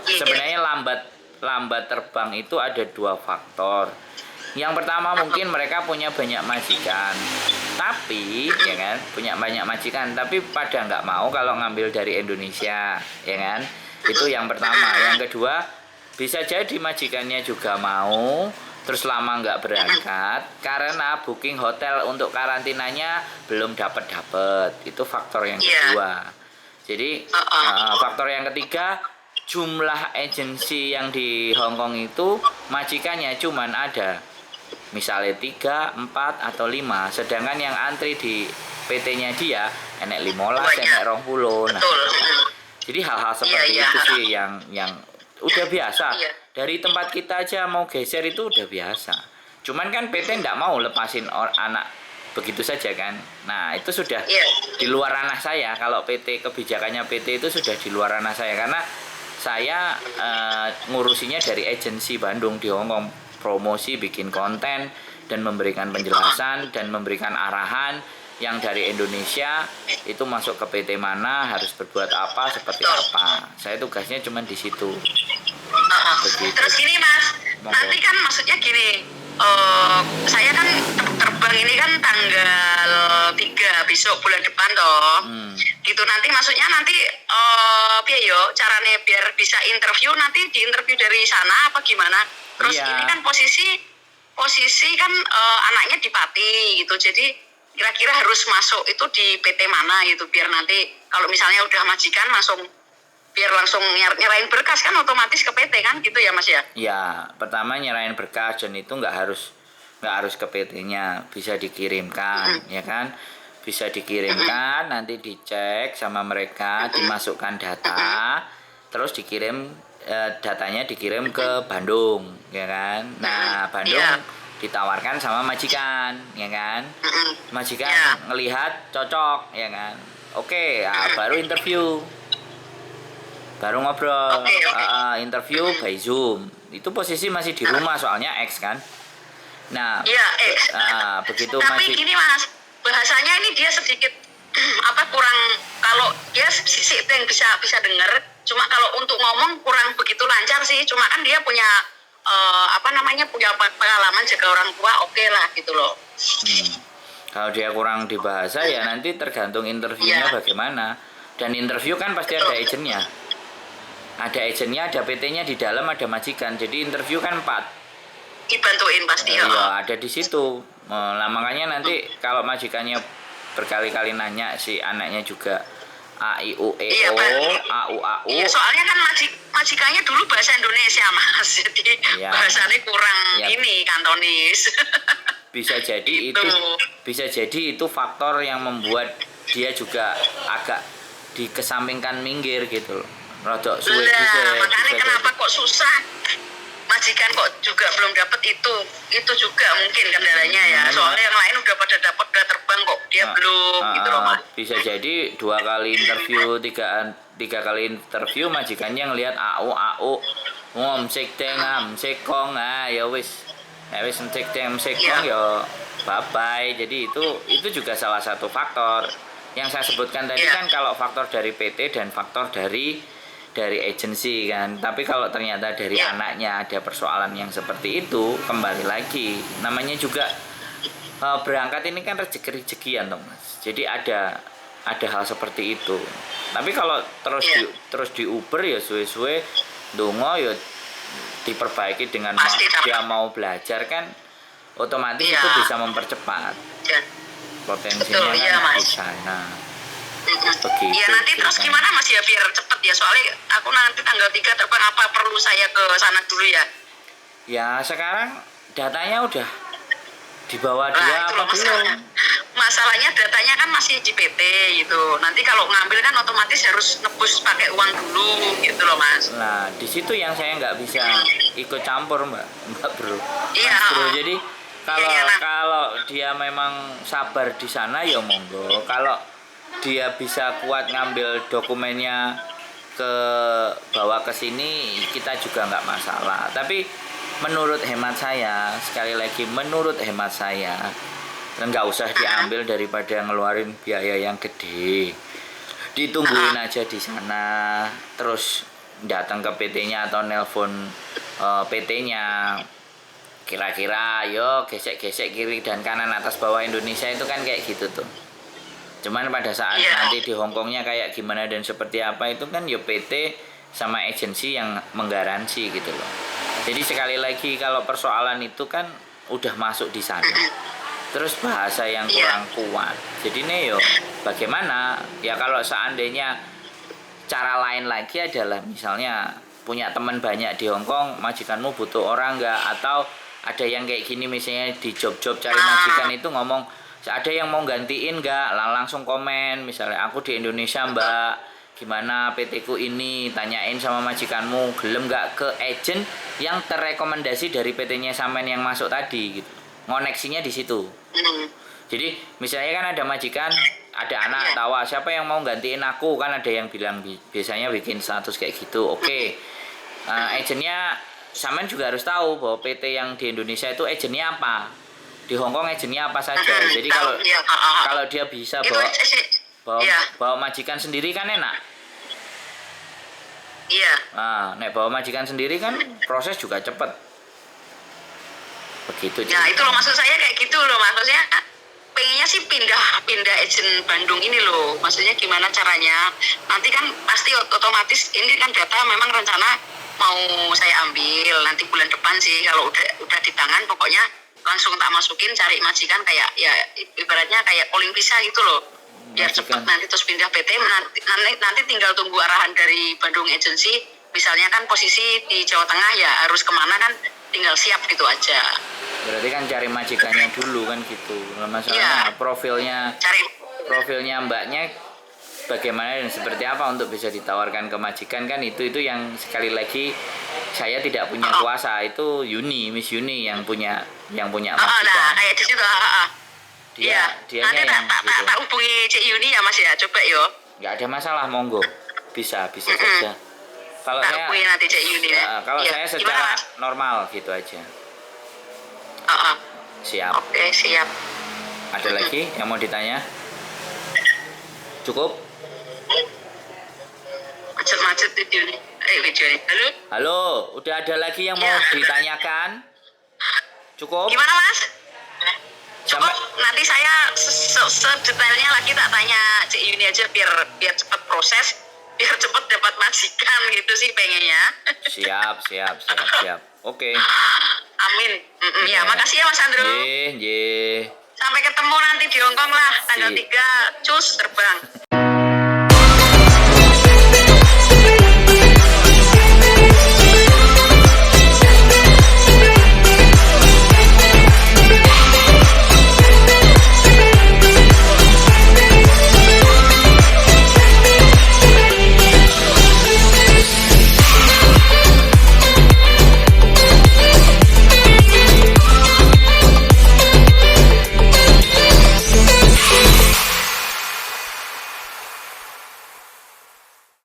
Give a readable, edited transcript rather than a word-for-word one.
Sebenarnya lambat terbang itu ada dua faktor. Yang pertama mungkin mereka punya banyak majikan, tapi ya kan punya banyak majikan, tapi pada nggak mau kalau ngambil dari Indonesia, ya kan? Itu yang pertama. Yang kedua, bisa jadi majikannya juga mau, terus lama nggak berangkat karena booking hotel untuk karantinanya belum dapat. Itu faktor yang kedua. Jadi faktor yang ketiga, jumlah agensi yang di Hong Kong itu majikannya cuman ada misalnya 3, 4, atau 5, sedangkan yang antri di PT-nya dia enek 15, enek 20. Nah, jadi hal-hal seperti itu sih yang udah biasa. Dari tempat kita aja mau geser itu udah biasa. Cuman kan PT nggak mau lepasin anak begitu saja kan. Nah, itu sudah di luar ranah saya. Kalau PT, kebijakannya PT itu sudah di luar ranah saya, karena saya ngurusinya dari agensi Bandung di Hong Kong, promosi, bikin konten, dan memberikan penjelasan dan memberikan arahan yang dari Indonesia itu masuk ke PT mana, harus berbuat apa, seperti apa. Saya tugasnya cuma di situ. Begitu. Terus gini Mas, nanti kan maksudnya gini, saya kan terbang ini kan tanggal 3 besok bulan depan toh. Gitu, nanti maksudnya nanti biar yo caranya biar bisa interview, nanti diinterview dari sana apa gimana? Terus ini kan posisi kan anaknya di Pati gitu, jadi kira-kira harus masuk itu di PT mana gitu, biar nanti kalau misalnya udah majikan biar langsung nyerahin berkas kan otomatis ke PT kan gitu ya Mas ya? Ya, pertama nyerahin berkas, dan itu nggak harus ke PT-nya, bisa dikirimkan, ya kan? Bisa dikirimkan, nanti dicek sama mereka, dimasukkan data, terus dikirim, datanya dikirim ke Bandung, ya kan? Nah, Bandung ditawarkan sama majikan, ya kan? Majikan ngelihat cocok, ya kan? Oke, baru interview. Baru ngobrol. Interview by Zoom. Itu posisi masih di rumah soalnya X kan. Nah, begitu tapi gini Mas, bahasanya ini dia sedikit kurang, kalau dia sisi itu yang bisa dengar, cuma kalau untuk ngomong kurang begitu lancar sih. Cuma kan dia punya punya pengalaman jaga orang tua, oke lah gitu loh. Kalau dia kurang di bahasa ya nanti tergantung interviewnya bagaimana. Dan interview kan pasti ada agentnya. Ada agentnya, ada PT-nya di dalam, ada majikan. Jadi interview kan 4. Dibantuin pasti. Iya, ada di situ. Nah, makanya nanti kalau majikannya berkali-kali nanya, si anaknya juga A I U E O, A U A U. Iya, soalnya kan majikannya dulu bahasa Indonesia Mas, jadi bahasanya kurang ini kantonis. Bisa jadi itu faktor yang membuat dia juga agak dikesampingkan minggir gitu loh. Rodok suwe makanya kenapa kok susah majikan kok juga belum dapat itu juga mungkin kendalanya ya. Soalnya yang lain udah pada dapat, udah terbang kok dia belum gitu loh Mas. Bisa jadi 2 kali interview, 3 kali interview majikannya ngelihat AU msik kong ya wis msik kong ya bye bye. Jadi itu juga salah satu faktor yang saya sebutkan tadi kan, kalau faktor dari PT dan faktor dari agensi kan. Tapi kalau ternyata dari anaknya ada persoalan yang seperti itu, kembali lagi namanya juga berangkat ini kan rezeki-rezekian toh Mas. Jadi ada hal seperti itu. Tapi kalau terus di Uber ya suwe-suwe ndonga ya diperbaiki dengan dia mau belajar kan, otomatis itu bisa mempercepat potensinya kan di sana. Begitu. Ya nanti terus gimana Mas ya biar cepet ya, soalnya aku nanti tanggal 3 terbang, apa perlu saya ke sana dulu ya? Ya sekarang datanya udah dibawa dia apa belum? Masalahnya datanya kan masih di PT gitu. Nanti kalau ngambil kan otomatis harus nebus pakai uang dulu gitu loh Mas. Nah di situ yang saya nggak bisa ikut campur Mbak Bro. Iya. Bro, jadi kalau dia memang sabar di sana ya monggo. Kalau dia bisa kuat ngambil dokumennya bawa ke sini, kita juga nggak masalah. Tapi menurut hemat saya, sekali lagi menurut hemat saya, nggak usah diambil daripada ngeluarin biaya yang gede. Ditungguin aja di sana, terus datang ke PT-nya atau nelpon PT-nya, kira-kira yo gesek-gesek kiri dan kanan atas bawah Indonesia itu kan kayak gitu tuh. Cuman pada saat nanti di Hongkongnya kayak gimana dan seperti apa itu kan yo PT sama agensi yang menggaransi gitu loh. Jadi sekali lagi kalau persoalan itu kan udah masuk di sana. Terus bahasa yang kurang kuat. Jadi nih yo bagaimana ya kalau seandainya cara lain lagi adalah misalnya punya teman banyak di Hongkong, majikanmu butuh orang nggak, atau ada yang kayak gini misalnya di job-job cari majikan itu ngomong ada yang mau gantiin nggak, langsung komen misalnya aku di Indonesia mbak, gimana PT ku ini, tanyain sama majikanmu gelem nggak ke agent yang terrekomendasi dari PT-nya sampean yang masuk tadi gitu, ngoneksinya di situ. Jadi misalnya kan ada majikan, ada anak tawa siapa yang mau gantiin aku, kan ada yang bilang biasanya bikin status kayak gitu. Oke. Agennya sampean juga harus tahu bahwa PT yang di Indonesia itu agennya apa, di Hongkong agennya apa saja. Jadi kalau dia bisa bawa majikan sendiri kan enak. Iya. Nah, nek bawa majikan sendiri kan proses juga cepet. Begitu. Ya itu loh maksud saya kayak gitu loh, maksudnya pengennya sih pindah agent Bandung ini loh, maksudnya gimana caranya, nanti kan pasti otomatis ini kan data memang rencana mau saya ambil nanti bulan depan sih, kalau udah di tangan pokoknya langsung tak masukin, cari majikan kayak ya ibaratnya kayak calling visa gitu loh, biar cepat nanti terus pindah PT, nanti tinggal tunggu arahan dari Bandung Agency, misalnya kan posisi di Jawa Tengah ya harus kemana kan tinggal siap gitu aja. Berarti kan cari majikannya dulu kan gitu. Masalahnya profilnya mbaknya bagaimana dan seperti apa untuk bisa ditawarkan ke majikan kan, itu yang sekali lagi saya tidak punya kuasa. Itu Miss Yuni yang punya majikan. Nah kayak di situ. Dianya yang gitu. Tak hubungi Cik Yuni ya Mas ya, coba yo. Nggak ada masalah, monggo. Bisa saja. Kalau saya nanti Cik Yuni saya secara normal gitu aja. Siap. Oke, siap. Ada lagi yang mau ditanya? Cukup? Macet-macet video ini. Halo? Halo, udah ada lagi yang mau ditanyakan? Cukup? Gimana Mas? Cukup, nanti saya sedetailnya lagi tak tanya Cik Yuni aja biar cepat proses, biar cepat dapat majikan gitu sih pengennya. Siap. Oke. Amin. Ya, makasih ya Mas Andrew. Nggih. Sampai ketemu nanti di Hongkong lah, tanggal 3, cus terbang.